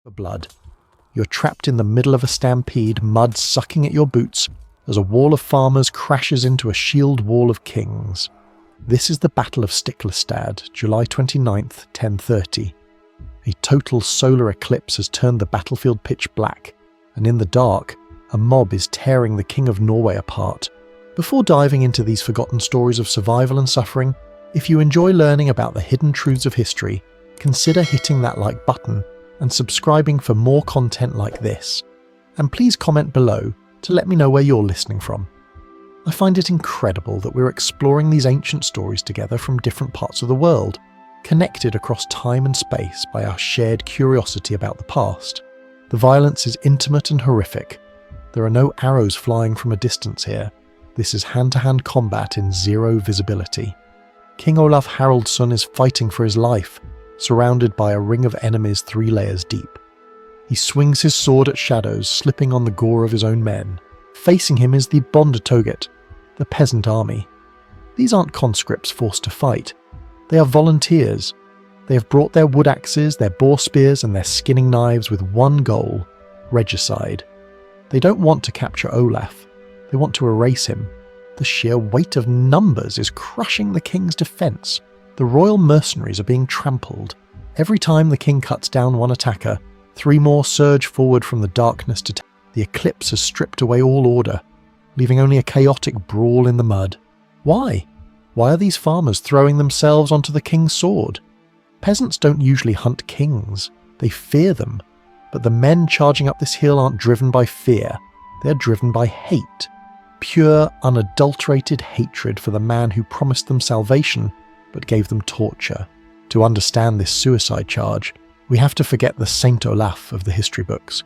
for blood. You're trapped in the middle of a stampede, mud sucking at your boots, as a wall of farmers crashes into a shield wall of kings. This is the Battle of Stiklestad, July 29th, 1030. A total solar eclipse has turned the battlefield pitch black, and in the dark, a mob is tearing the King of Norway apart. Before diving into these forgotten stories of survival and suffering, if you enjoy learning about the hidden truths of history, consider hitting that like button and subscribing for more content like this. And please comment below to let me know where you're listening from. I find it incredible that we're exploring these ancient stories together from different parts of the world, connected across time and space by our shared curiosity about the past. The violence is intimate and horrific. There are no arrows flying from a distance here. This is hand-to-hand combat in zero visibility. King Olaf Haraldsson is fighting for his life, surrounded by a ring of enemies 3 layers deep. He swings his sword at shadows, slipping on the gore of his own men. Facing him is the Bondetoget, the peasant army. These aren't conscripts forced to fight. They are volunteers. They have brought their wood axes, their boar spears, and their skinning knives with one goal: regicide. They don't want to capture Olaf. They want to erase him. The sheer weight of numbers is crushing the king's defence. The royal mercenaries are being trampled. Every time the king cuts down one attacker, 3 more surge forward from the darkness to the eclipse has stripped away all order, leaving only a chaotic brawl in the mud. Why? Why are these farmers throwing themselves onto the king's sword? Peasants don't usually hunt kings. They fear them. But the men charging up this hill aren't driven by fear. They're driven by hate. Pure, unadulterated hatred for the man who promised them salvation but gave them torture. To understand this suicide charge, we have to forget the Saint Olaf of the history books.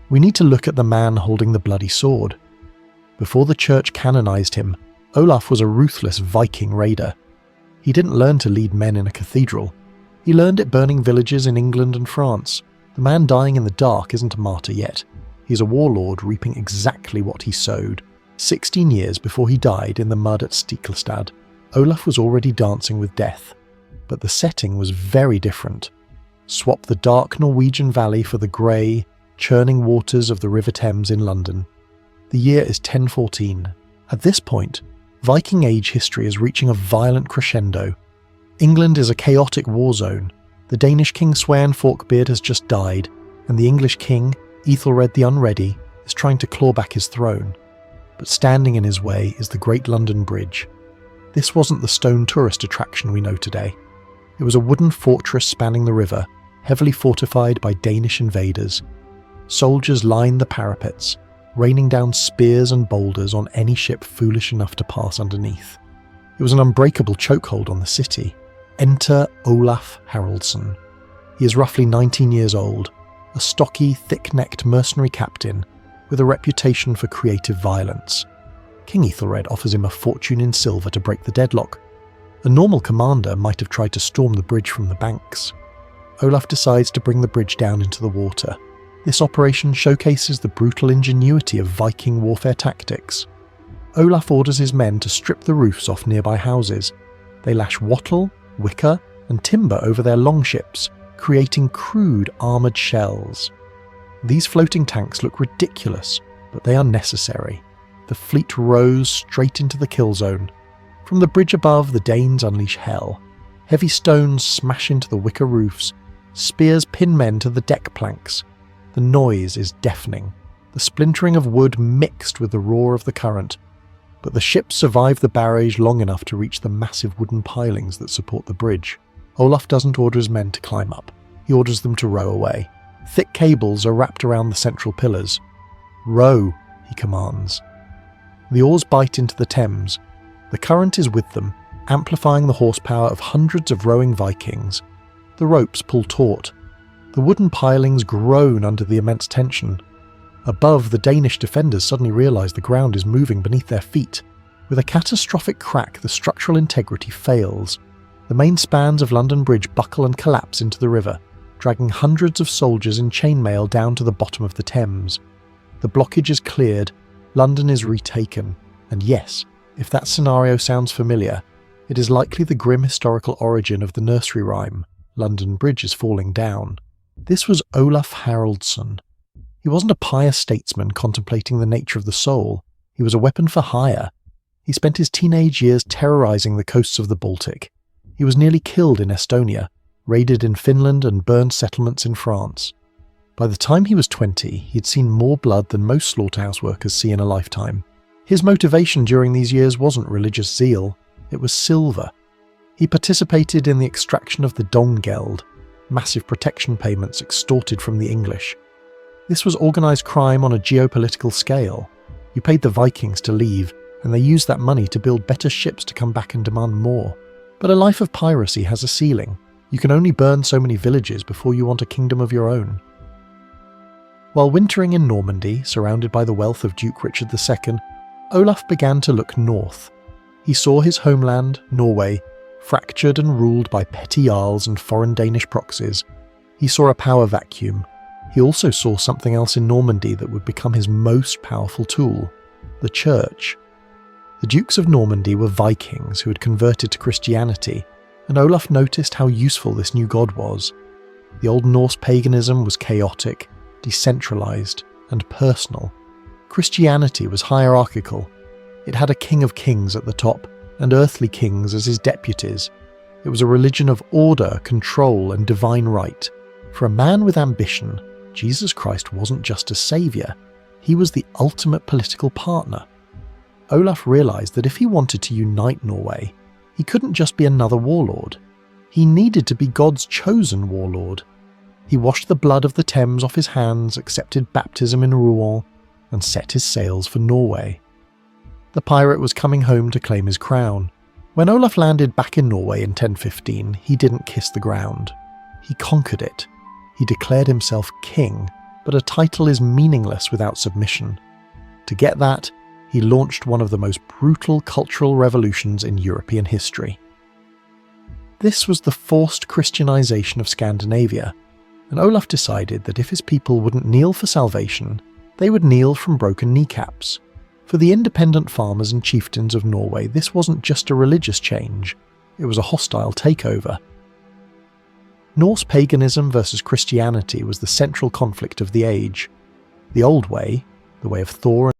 We need to look at the man holding the bloody sword. Before the church canonized him, Olaf was a ruthless Viking raider. He didn't learn to lead men in a cathedral. He learned it burning villages in England and France. The man dying in the dark isn't a martyr yet. He's a warlord reaping exactly what he sowed. 16 years before he died in the mud at Stiklestad, Olaf was already dancing with death. But the setting was very different. Swap the dark Norwegian valley for the grey, churning waters of the River Thames in London. The year is 1014. At this point, Viking Age history is reaching a violent crescendo. England is a chaotic war zone. The Danish king Sweyn Forkbeard has just died, and the English king, Ethelred the Unready, is trying to claw back his throne. But standing in his way is the Great London Bridge. This wasn't the stone tourist attraction we know today. It was a wooden fortress spanning the river, heavily fortified by Danish invaders. Soldiers lined the parapets, raining down spears and boulders on any ship foolish enough to pass underneath. It was an unbreakable chokehold on the city. Enter Olaf Haraldsson. He is roughly 19 years old, a stocky, thick-necked mercenary captain with a reputation for creative violence. King Ethelred offers him a fortune in silver to break the deadlock. A normal commander might have tried to storm the bridge from the banks. Olaf decides to bring the bridge down into the water. This operation showcases the brutal ingenuity of Viking warfare tactics. Olaf orders his men to strip the roofs off nearby houses. They lash wattle, wicker, and timber over their longships, creating crude armoured shells. These floating tanks look ridiculous, but they are necessary. The fleet rows straight into the kill zone. From the bridge above, the Danes unleash hell. Heavy stones smash into the wicker roofs. Spears pin men to the deck planks. The noise is deafening, the splintering of wood mixed with the roar of the current. But the ships survive the barrage long enough to reach the massive wooden pilings that support the bridge. Olaf doesn't order his men to climb up. He orders them to row away. Thick cables are wrapped around the central pillars. "Row," he commands. The oars bite into the Thames. The current is with them, amplifying the horsepower of hundreds of rowing Vikings. The ropes pull taut. The wooden pilings groan under the immense tension. Above, the Danish defenders suddenly realise the ground is moving beneath their feet. With a catastrophic crack, the structural integrity fails. The main spans of London Bridge buckle and collapse into the river, dragging hundreds of soldiers in chainmail down to the bottom of the Thames. The blockage is cleared, London is retaken, and yes, if that scenario sounds familiar, it is likely the grim historical origin of the nursery rhyme, London Bridge is falling down. This was Olaf Haraldsson. He wasn't a pious statesman contemplating the nature of the soul. He was a weapon for hire. He spent his teenage years terrorizing the coasts of the Baltic. He was nearly killed in Estonia, raided in Finland and burned settlements in France. By the time he was 20, he'd seen more blood than most slaughterhouse workers see in a lifetime. His motivation during these years wasn't religious zeal, it was silver. He participated in the extraction of the Dongeld, massive protection payments extorted from the English. This was organised crime on a geopolitical scale. You paid the Vikings to leave, and they used that money to build better ships to come back and demand more. But a life of piracy has a ceiling. You can only burn so many villages before you want a kingdom of your own. While wintering in Normandy, surrounded by the wealth of Duke Richard II, Olaf began to look north. He saw his homeland, Norway, fractured and ruled by petty jarls and foreign Danish proxies. He saw a power vacuum. He also saw something else in Normandy that would become his most powerful tool: the church. The Dukes of Normandy were Vikings who had converted to Christianity, and Olaf noticed how useful this new god was. The Old Norse paganism was chaotic, decentralized, and personal. Christianity was hierarchical. It had a king of kings at the top, and earthly kings as his deputies. It was a religion of order, control, and divine right. For a man with ambition, Jesus Christ wasn't just a saviour, he was the ultimate political partner. Olaf realised that if he wanted to unite Norway, he couldn't just be another warlord. He needed to be God's chosen warlord. He washed the blood of the Thames off his hands, accepted baptism in Rouen, and set his sails for Norway. The pirate was coming home to claim his crown. When Olaf landed back in Norway in 1015, he didn't kiss the ground. He conquered it. He declared himself king, but a title is meaningless without submission. To get that, he launched one of the most brutal cultural revolutions in European history. This was the forced Christianization of Scandinavia, and Olaf decided that if his people wouldn't kneel for salvation, they would kneel from broken kneecaps. For the independent farmers and chieftains of Norway, this wasn't just a religious change, it was a hostile takeover. Norse paganism versus Christianity was the central conflict of the age. The old way, the way of Thor